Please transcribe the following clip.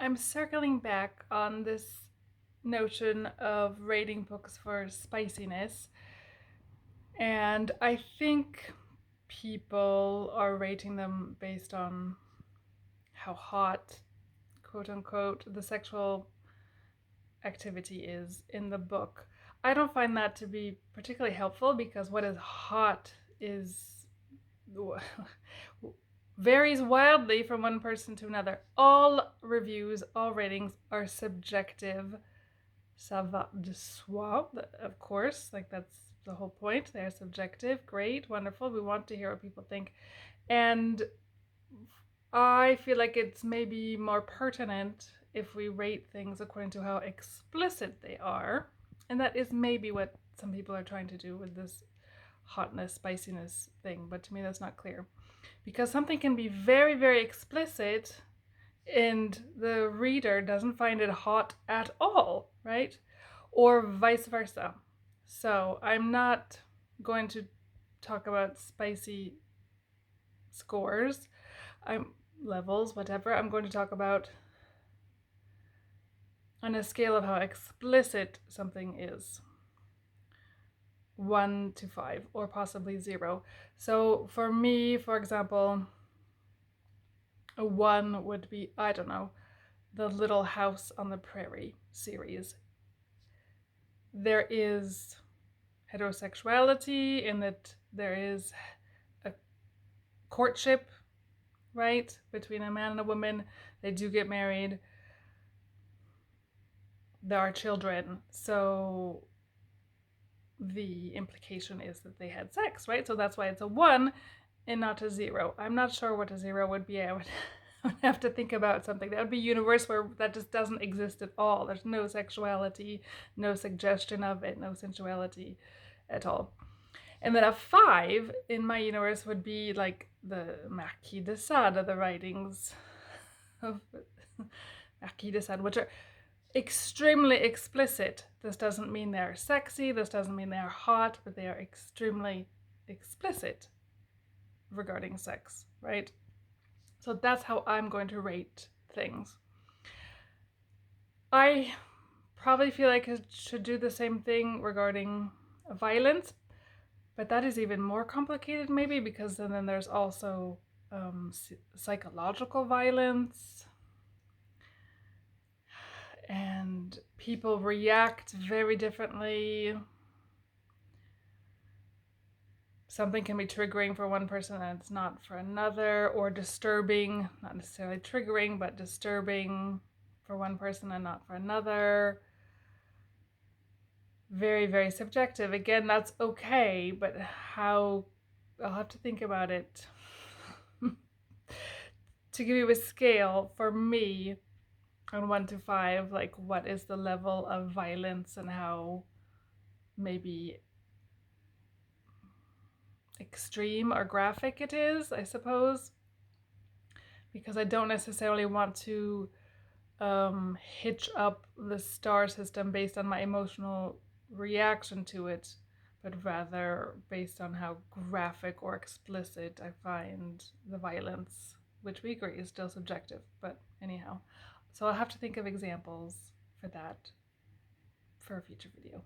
I'm circling back on this notion of rating books for spiciness, and I think people are rating them based on how hot, quote unquote, the sexual activity is in the book. I don't find that to be particularly helpful because what is hot is varies wildly from one person to another. All reviews, all ratings are subjective. Ça va de soi, of course, like that's the whole point. They're subjective. Great, wonderful. We want to hear what people think. And I feel like it's maybe more pertinent if we rate things according to how explicit they are. And that is maybe what some people are trying to do with this hotness, spiciness thing, but to me that's not clear. Because something can be very, very explicit and the reader doesn't find it hot at all, right? Or vice versa. So I'm not going to talk about spicy scores, I'm levels, whatever. I'm going to talk about on a scale of how explicit something is. 1 to 5, or possibly 0. So for me, for example, a 1 would be, I don't know, the Little House on the Prairie series. There is heterosexuality in that there is a courtship, right, between a man and a woman. They do get married. There are children. So the implication is that they had sex, right? So that's why it's a 1 and not a 0. I'm not sure what a 0 would be. I would have to think about something. That would be a universe where that just doesn't exist at all. There's no sexuality, no suggestion of it, no sensuality at all. And then a 5 in my universe would be like the Marquis de Sade, the writings of Marquis de Sade, which are extremely explicit. This doesn't mean they're sexy, this doesn't mean they're hot, but they are extremely explicit regarding sex, right? So that's how I'm going to rate things. I probably feel like I should do the same thing regarding violence, but that is even more complicated maybe because then there's also psychological violence, and people react very differently. Something can be triggering for one person and it's not for another, or disturbing, not necessarily triggering, but disturbing for one person and not for another. Very, very subjective. Again, that's okay, but how, I'll have to think about it. To give you a scale, for me, on 1 to 5, like what is the level of violence and how maybe extreme or graphic it is, I suppose, because I don't necessarily want to hitch up the star system based on my emotional reaction to it, but rather based on how graphic or explicit I find the violence, which we agree is still subjective, but anyhow. So I'll have to think of examples for that for a future video.